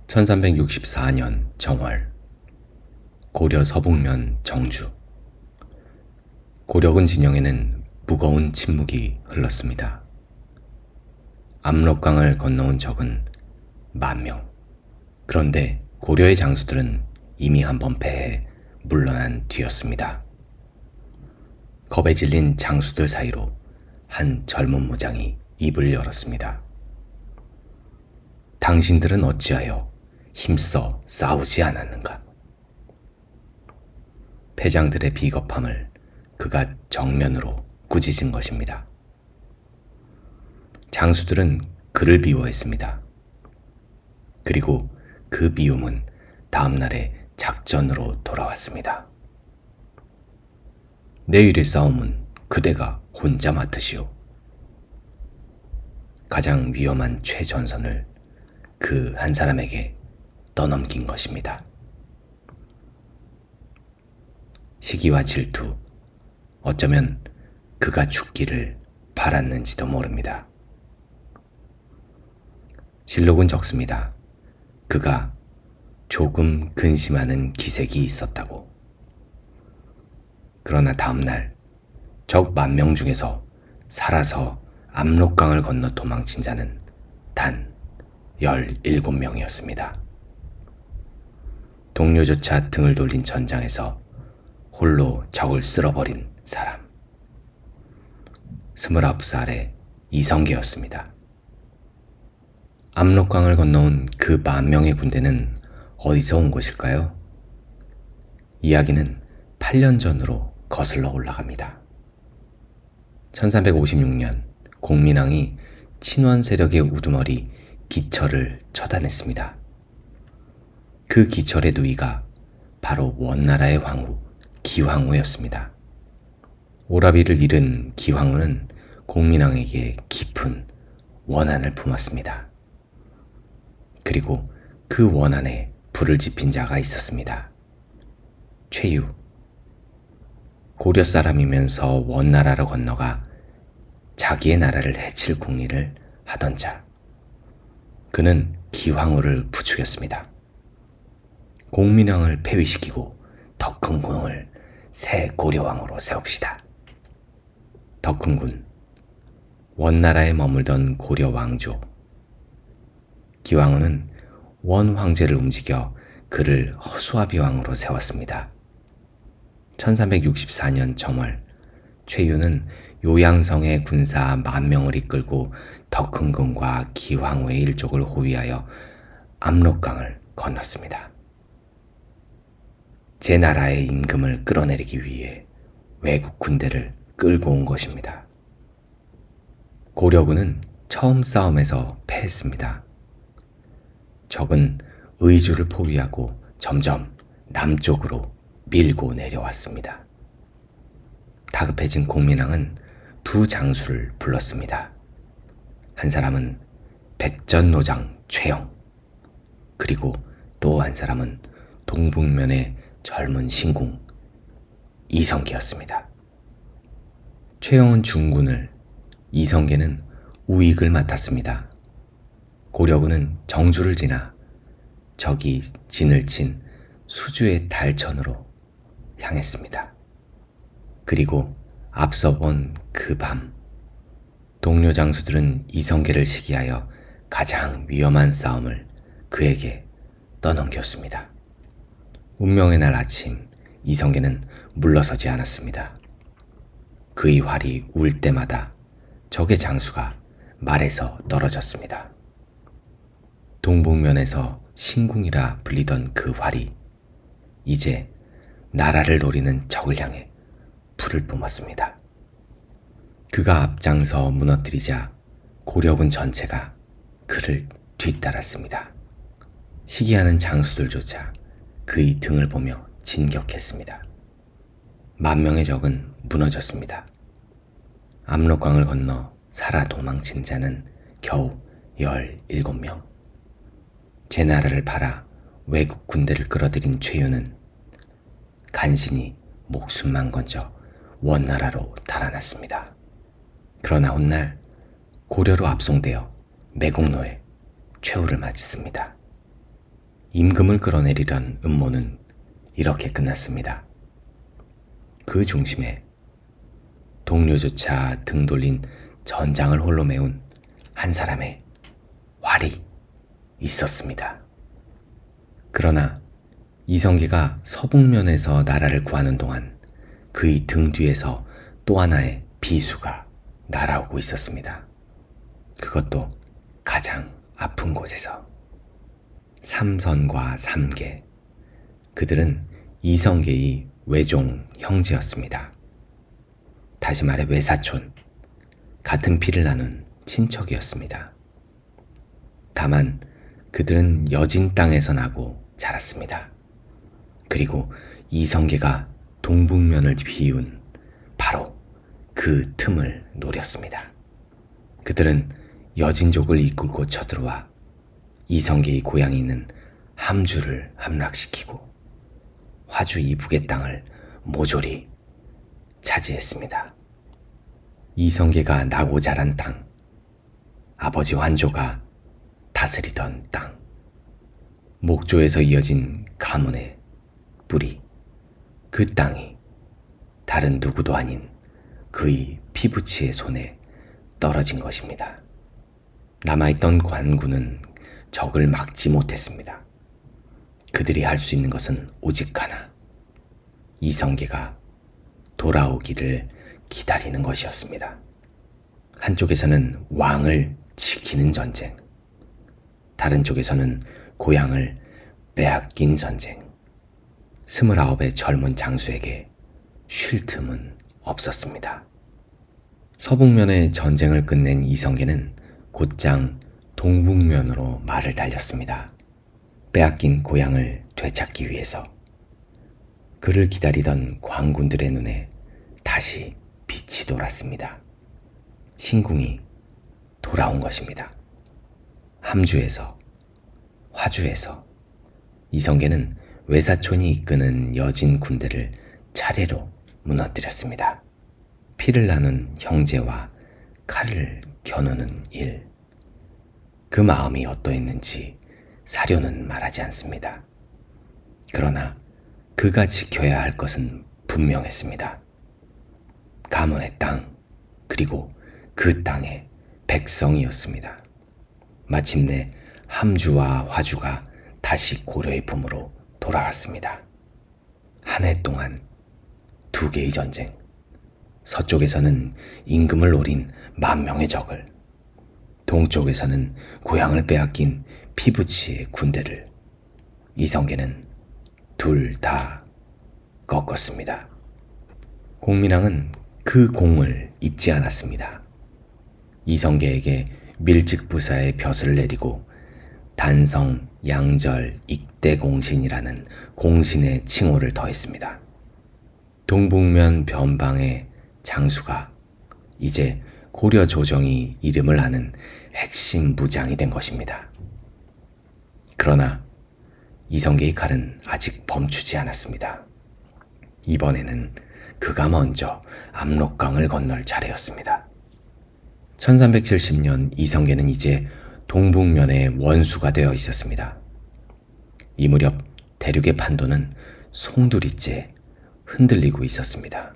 1364년 정월, 고려 서북면 정주. 고려군 진영에는 무거운 침묵이 흘렀습니다. 압록강을 건너온 적은 10,000명. 그런데 고려의 장수들은 이미 한번 패해 물러난 뒤였습니다. 겁에 질린 장수들 사이로 한 젊은 무장이 입을 열었습니다. 당신들은 어찌하여 힘써 싸우지 않았는가? 패장들의 비겁함을 그가 정면으로 꾸짖은 것입니다. 장수들은 그를 미워했습니다. 그리고 그 미움은 다음날의 작전으로 돌아왔습니다. 내일의 싸움은 그대가 혼자 맡으시오. 가장 위험한 최전선을 그 한 사람에게 떠넘긴 것입니다. 시기와 질투, 어쩌면 그가 죽기를 바랐는지도 모릅니다. 실록은 적습니다. 그가 조금 근심하는 기색이 있었다고. 그러나 다음날 적 10,000명 중에서 살아서 압록강을 건너 도망친 자는 단 17명이었습니다. 동료조차 등을 돌린 전장에서 홀로 적을 쓸어버린 사람. 29살의 이성계였습니다. 압록강을 건너온 그 10,000명의 군대는 어디서 온 것일까요? 이야기는 8년 전으로 거슬러 올라갑니다. 1356년 공민왕이 친원 세력의 우두머리 기철을 처단했습니다. 그 기철의 누이가 바로 원나라의 황후 기황후였습니다. 오라비를 잃은 기황후는 공민왕에게 깊은 원한을 품었습니다. 그리고 그 원한에 불을 지핀 자가 있었습니다. 최유. 고려 사람이면서 원나라로 건너가 자기의 나라를 해칠 궁리를 하던 자. 그는 기황후를 부추겼습니다. 공민왕을 폐위시키고 더 큰 궁을 새 고려왕으로 세웁시다. 더 큰 군, 원나라에 머물던 고려 왕조. 기황후는 원 황제를 움직여 그를 허수아비 왕으로 세웠습니다. 1364년 정월, 최유는 요양성의 군사 10,000명을 이끌고 더 큰 군과 기황후의 일족을 호위하여 압록강을 건넜습니다. 제 나라의 임금을 끌어내리기 위해 외국 군대를 끌고 온 것입니다. 고려군은 처음 싸움에서 패했습니다. 적은 의주를 포위하고 점점 남쪽으로 밀고 내려왔습니다. 다급해진 공민왕은 두 장수를 불렀습니다. 한 사람은 백전노장 최영, 그리고 또 한 사람은 동북면의 젊은 신궁 이성계였습니다. 최영은 중군을, 이성계는 우익을 맡았습니다. 고려군은 정주를 지나 적이 진을 친 수주의 달천으로 향했습니다. 그리고 앞서 본 그 밤, 동료 장수들은 이성계를 시기하여 가장 위험한 싸움을 그에게 떠넘겼습니다. 운명의 날 아침, 이성계는 물러서지 않았습니다. 그의 활이 울 때마다 적의 장수가 말에서 떨어졌습니다. 동북면에서 신궁이라 불리던 그 활이 이제 나라를 노리는 적을 향해 불을 뿜었습니다. 그가 앞장서 무너뜨리자 고려군 전체가 그를 뒤따랐습니다. 시기하는 장수들조차 그의 등을 보며 진격했습니다. 10,000명의 적은 무너졌습니다. 압록강을 건너 살아 도망친 자는 겨우 17명. 제 나라를 팔아 외국 군대를 끌어들인 최유는 간신히 목숨만 건져 원나라로 달아났습니다. 그러나 훗날 고려로 압송되어 매국노에 최후를 맞았습니다. 임금을 끌어내리던 음모는 이렇게 끝났습니다. 그 중심에 동료조차 등 돌린 전장을 홀로 메운 한 사람의 활이 있었습니다. 그러나 이성계가 서북면에서 나라를 구하는 동안 그의 등 뒤에서 또 하나의 비수가 날아오고 있었습니다. 그것도 가장 아픈 곳에서. 삼선과 삼계, 그들은 이성계의 외종 형제였습니다. 다시 말해 외사촌, 같은 피를 나눈 친척이었습니다. 다만 그들은 여진 땅에서 나고 자랐습니다. 그리고 이성계가 동북면을 비운 바로 그 틈을 노렸습니다. 그들은 여진족을 이끌고 쳐들어와 이성계의 고향이 있는 함주를 함락시키고 화주 이북의 땅을 모조리 차지했습니다. 이성계가 나고 자란 땅, 아버지 환조가 다스리던 땅, 목조에서 이어진 가문의 뿌리, 그 땅이 다른 누구도 아닌 그의 피부치의 손에 떨어진 것입니다. 남아있던 관군은 적을 막지 못했습니다. 그들이 할 수 있는 것은 오직 하나, 이성계가 돌아오기를 기다리는 것이었습니다. 한쪽에서는 왕을 지키는 전쟁, 다른 쪽에서는 고향을 빼앗긴 전쟁. 29의 젊은 장수에게 쉴 틈은 없었습니다. 서북면의 전쟁을 끝낸 이성계는 곧장 동북면으로 말을 달렸습니다. 빼앗긴 고향을 되찾기 위해서. 그를 기다리던 광군들의 눈에 다시 빛이 돌았습니다. 신궁이 돌아온 것입니다. 함주에서, 화주에서 이성계는 외사촌이 이끄는 여진 군대를 차례로 무너뜨렸습니다. 피를 나눈 형제와 칼을 겨누는 일. 그 마음이 어떠했는지 사료는 말하지 않습니다. 그러나 그가 지켜야 할 것은 분명했습니다. 가문의 땅, 그리고 그 땅의 백성이었습니다. 마침내 함주와 화주가 다시 고려의 품으로 돌아갔습니다. 한 해 동안 2개의 전쟁, 서쪽에서는 임금을 노린 10,000명의 적을, 동쪽에서는 고향을 빼앗긴 피부치의 군대를 이성계는 둘 다 꺾었습니다. 공민왕은 그 공을 잊지 않았습니다. 이성계에게 밀직부사의 벼슬을 내리고 단성, 양절, 익대공신이라는 공신의 칭호를 더했습니다. 동북면 변방의 장수가 이제 고려 조정이 이름을 아는 핵심 무장이 된 것입니다. 그러나 이성계의 칼은 아직 멈추지 않았습니다. 이번에는 그가 먼저 압록강을 건널 차례였습니다. 1370년 이성계는 이제 동북면의 원수가 되어 있었습니다. 이 무렵 대륙의 판도는 송두리째 흔들리고 있었습니다.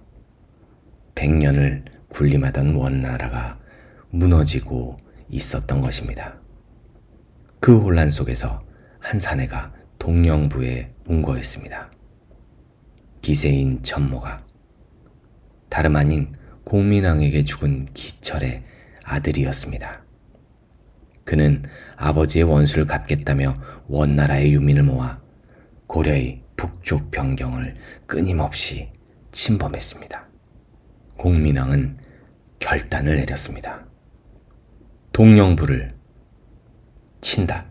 100년을 군림하던 원나라가 무너지고 있었던 것입니다. 그 혼란 속에서 한 사내가 동령부에 온 거였습니다. 기세인 천모가 다름 아닌 공민왕에게 죽은 기철의 아들이었습니다. 그는 아버지의 원수를 갚겠다며 원나라의 유민을 모아 고려의 북쪽 변경을 끊임없이 침범했습니다. 공민왕은 결단을 내렸습니다. 동령부를 친다.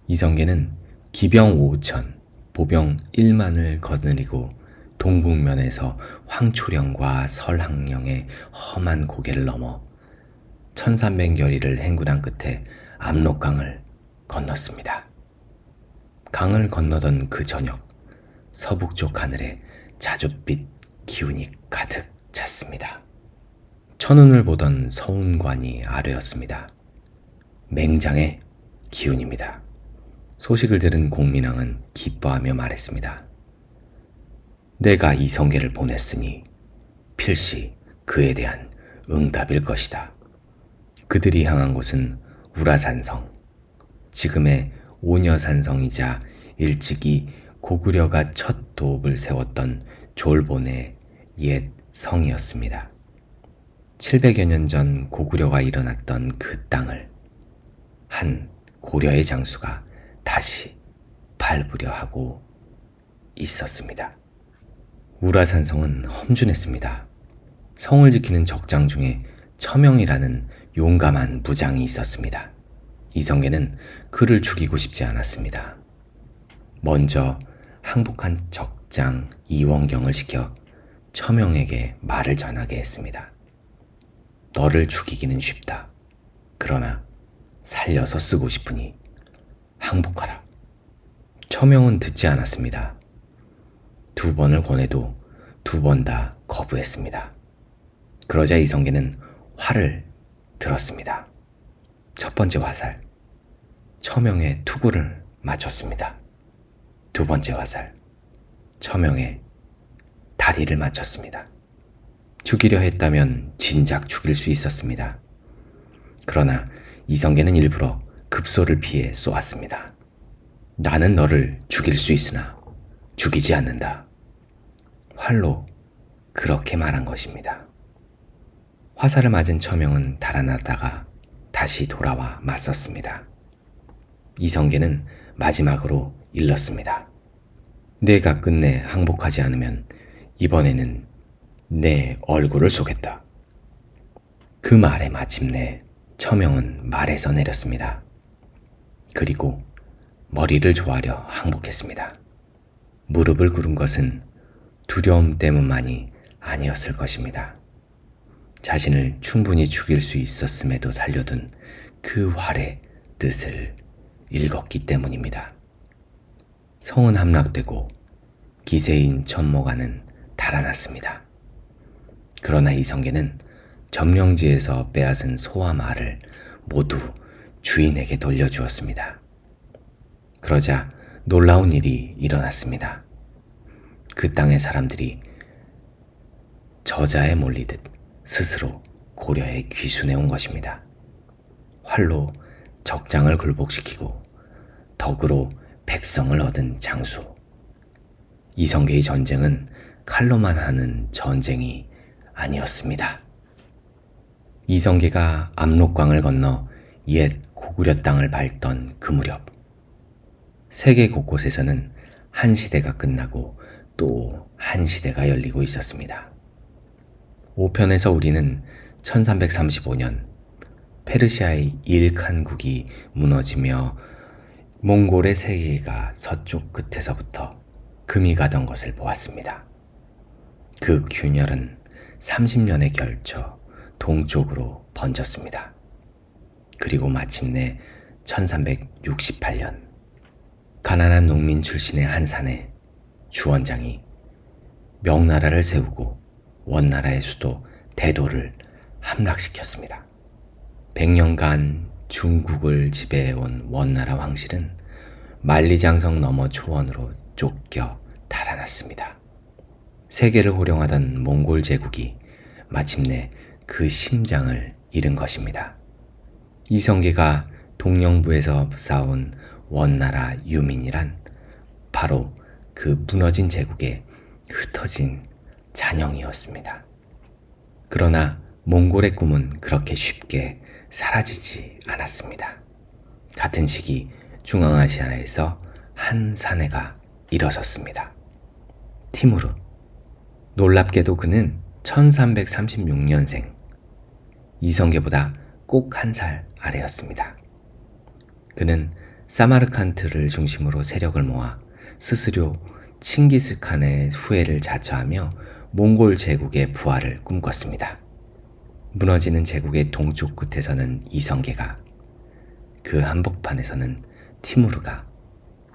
이성계는 기병 5천, 보병 1만을 거느리고 동북면에서 황초령과 설항령의 험한 고개를 넘어 1300여리를 행군한 끝에 압록강을 건넜습니다. 강을 건너던 그 저녁, 서북쪽 하늘에 자줏빛 기운이 가득 찼습니다. 천운을 보던 서운관이 아뢰었습니다. 맹장의 기운입니다. 소식을 들은 공민왕은 기뻐하며 말했습니다. 내가 이성계를 보냈으니 필시 그에 대한 응답일 것이다. 그들이 향한 곳은 우라산성, 지금의 오녀산성이자 일찍이 고구려가 첫 도읍을 세웠던 졸본의 옛 성이었습니다. 700여 년 전 고구려가 일어났던 그 땅을 한 고려의 장수가 다시 밟으려 하고 있었습니다. 우라산성은 험준했습니다. 성을 지키는 적장 중에 처명이라는 용감한 무장이 있었습니다. 이성계는 그를 죽이고 싶지 않았습니다. 먼저 항복한 적장 이원경을 시켜 처명에게 말을 전하게 했습니다. 너를 죽이기는 쉽다. 그러나 살려서 쓰고 싶으니 항복하라. 처명은 듣지 않았습니다. 2번을 권해도 2번 다 거부했습니다. 그러자 이성계는 활을 들었습니다. 첫 번째 화살, 처명의 투구를 맞췄습니다. 2번째 화살, 처명의 다리를 맞췄습니다. 죽이려 했다면 진작 죽일 수 있었습니다. 그러나 이성계는 일부러 급소를 피해 쏘았습니다. 나는 너를 죽일 수 있으나 죽이지 않는다. 활로 그렇게 말한 것입니다. 화살을 맞은 처명은 달아나다가 다시 돌아와 맞섰습니다. 이성계는 마지막으로 일렀습니다. 내가 끝내 항복하지 않으면 이번에는 내 얼굴을 쏘겠다. 그 말에 마침내 처명은 말에서 내렸습니다. 그리고 머리를 조아려 항복했습니다. 무릎을 꿇은 것은 두려움 때문만이 아니었을 것입니다. 자신을 충분히 죽일 수 있었음에도 살려둔 그 활의 뜻을 읽었기 때문입니다. 성은 함락되고 기세인 천모가는 달아났습니다. 그러나 이성계는 점령지에서 빼앗은 소와 말을 모두 주인에게 돌려주었습니다. 그러자 놀라운 일이 일어났습니다. 그 땅의 사람들이 저자에 몰리듯 스스로 고려에 귀순해 온 것입니다. 활로 적장을 굴복시키고 덕으로 백성을 얻은 장수. 이성계의 전쟁은 칼로만 하는 전쟁이 아니었습니다. 이성계가 압록강을 건너 옛 고구려 땅을 밟던 그 무렵, 세계 곳곳에서는 한 시대가 끝나고 또 한 시대가 열리고 있었습니다. 5편에서 우리는 1335년 페르시아의 일칸국이 무너지며 몽골의 세계가 서쪽 끝에서부터 금이 가던 것을 보았습니다. 그 균열은 30년에 걸쳐 동쪽으로 번졌습니다. 그리고 마침내 1368년 가난한 농민 출신의 한 산에 주원장이 명나라를 세우고 원나라의 수도 대도를 함락시켰습니다. 100년간 중국을 지배해온 원나라 왕실은 만리장성 너머 초원으로 쫓겨 달아났습니다. 세계를 호령하던 몽골 제국이 마침내 그 심장을 잃은 것입니다. 이성계가 동령부에서 쌓아온 원나라 유민이란 바로 그 무너진 제국의 흩어진 잔영이었습니다. 그러나 몽골의 꿈은 그렇게 쉽게 사라지지 않았습니다. 같은 시기 중앙아시아에서 한 사내가 일어섰습니다. 티무르. 놀랍게도 그는 1336년생, 이성계보다 꼭 한 살 아래였습니다. 그는 사마르칸트를 중심으로 세력을 모아 스스로 칭기스칸의 후예를 자처하며 몽골 제국의 부활을 꿈꿨습니다. 무너지는 제국의 동쪽 끝에서는 이성계가, 그 한복판에서는 티무르가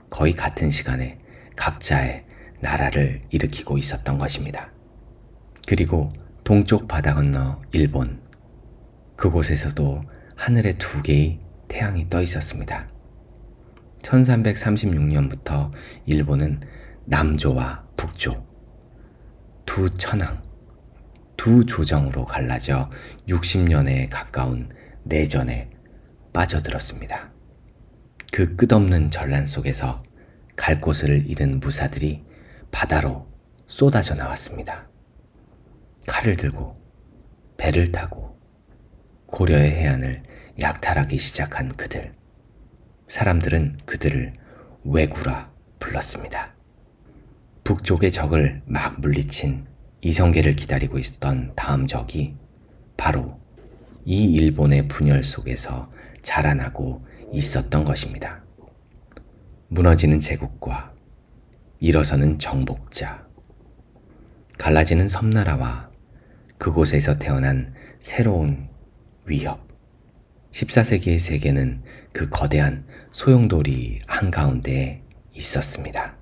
거의 같은 시간에 각자의 나라를 일으키고 있었던 것입니다. 그리고 동쪽 바다 건너 일본, 그곳에서도 하늘에 2개의 태양이 떠 있었습니다. 1336년부터 일본은 남조와 북조, 두 천황, 두 조정으로 갈라져 60년에 가까운 내전에 빠져들었습니다. 그 끝없는 전란 속에서 갈 곳을 잃은 무사들이 바다로 쏟아져 나왔습니다. 칼을 들고 배를 타고 고려의 해안을 약탈하기 시작한 그들. 사람들은 그들을 왜구라 불렀습니다. 북쪽의 적을 막 물리친 이성계를 기다리고 있었던 다음 적이 바로 이 일본의 분열 속에서 자라나고 있었던 것입니다. 무너지는 제국과 일어서는 정복자, 갈라지는 섬나라와 그곳에서 태어난 새로운 위협. 14세기의 세계는 그 거대한 소용돌이 한가운데에 있었습니다.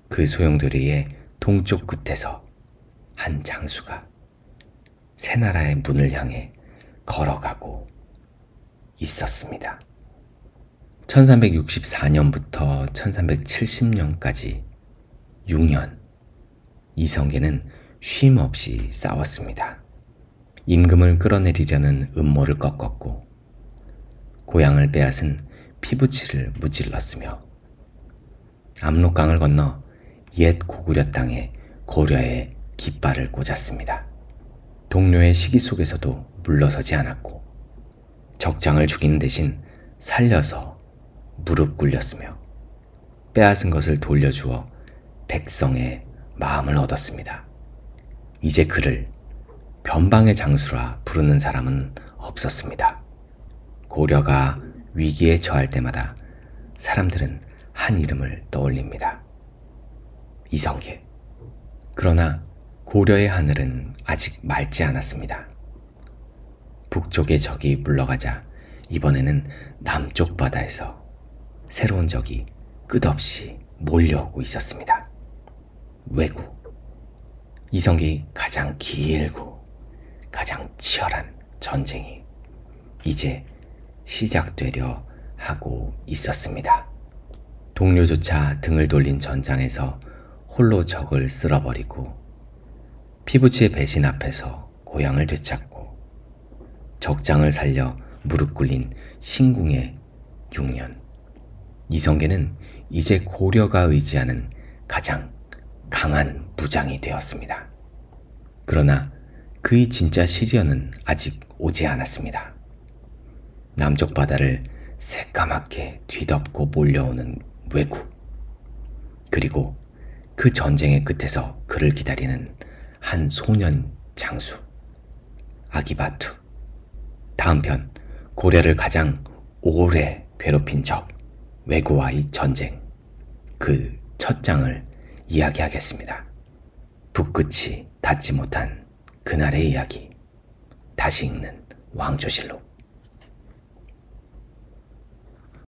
그 소용돌이의 동쪽 끝에서 한 장수가 새 나라의 문을 향해 걸어가고 있었습니다. 1364년부터 1370년까지 6년, 이성계는 쉼 없이 싸웠습니다. 임금을 끌어내리려는 음모를 꺾었고 고향을 빼앗은 피부치를 무찔렀으며 압록강을 건너 옛 고구려 땅에 고려의 깃발을 꽂았습니다. 동료의 시기 속에서도 물러서지 않았고 적장을 죽이는 대신 살려서 무릎 꿇렸으며 빼앗은 것을 돌려주어 백성의 마음을 얻었습니다. 이제 그를 변방의 장수라 부르는 사람은 없었습니다. 고려가 위기에 처할 때마다 사람들은 한 이름을 떠올립니다. 이성계. 그러나 고려의 하늘은 아직 맑지 않았습니다. 북쪽의 적이 물러가자 이번에는 남쪽 바다에서 새로운 적이 끝없이 몰려오고 있었습니다. 왜구. 이성계의 가장 길고 가장 치열한 전쟁이 이제 시작되려 하고 있었습니다. 동료조차 등을 돌린 전장에서 홀로 적을 쓸어버리고 피부치의 배신 앞에서 고향을 되찾고 적장을 살려 무릎 꿇린 신궁의 6년. 이성계는 이제 고려가 의지하는 가장 강한 무장이 되었습니다. 그러나 그의 진짜 시련은 아직 오지 않았습니다. 남쪽 바다를 새까맣게 뒤덮고 몰려오는 왜구. 그리고 그 전쟁의 끝에서 그를 기다리는 한 소년 장수, 아기바투. 다음 편, 고려를 가장 오래 괴롭힌 적, 왜구와의 전쟁, 그 첫 장을 이야기하겠습니다. 붓끝이 닿지 못한 그날의 이야기, 다시 읽는 왕조실록.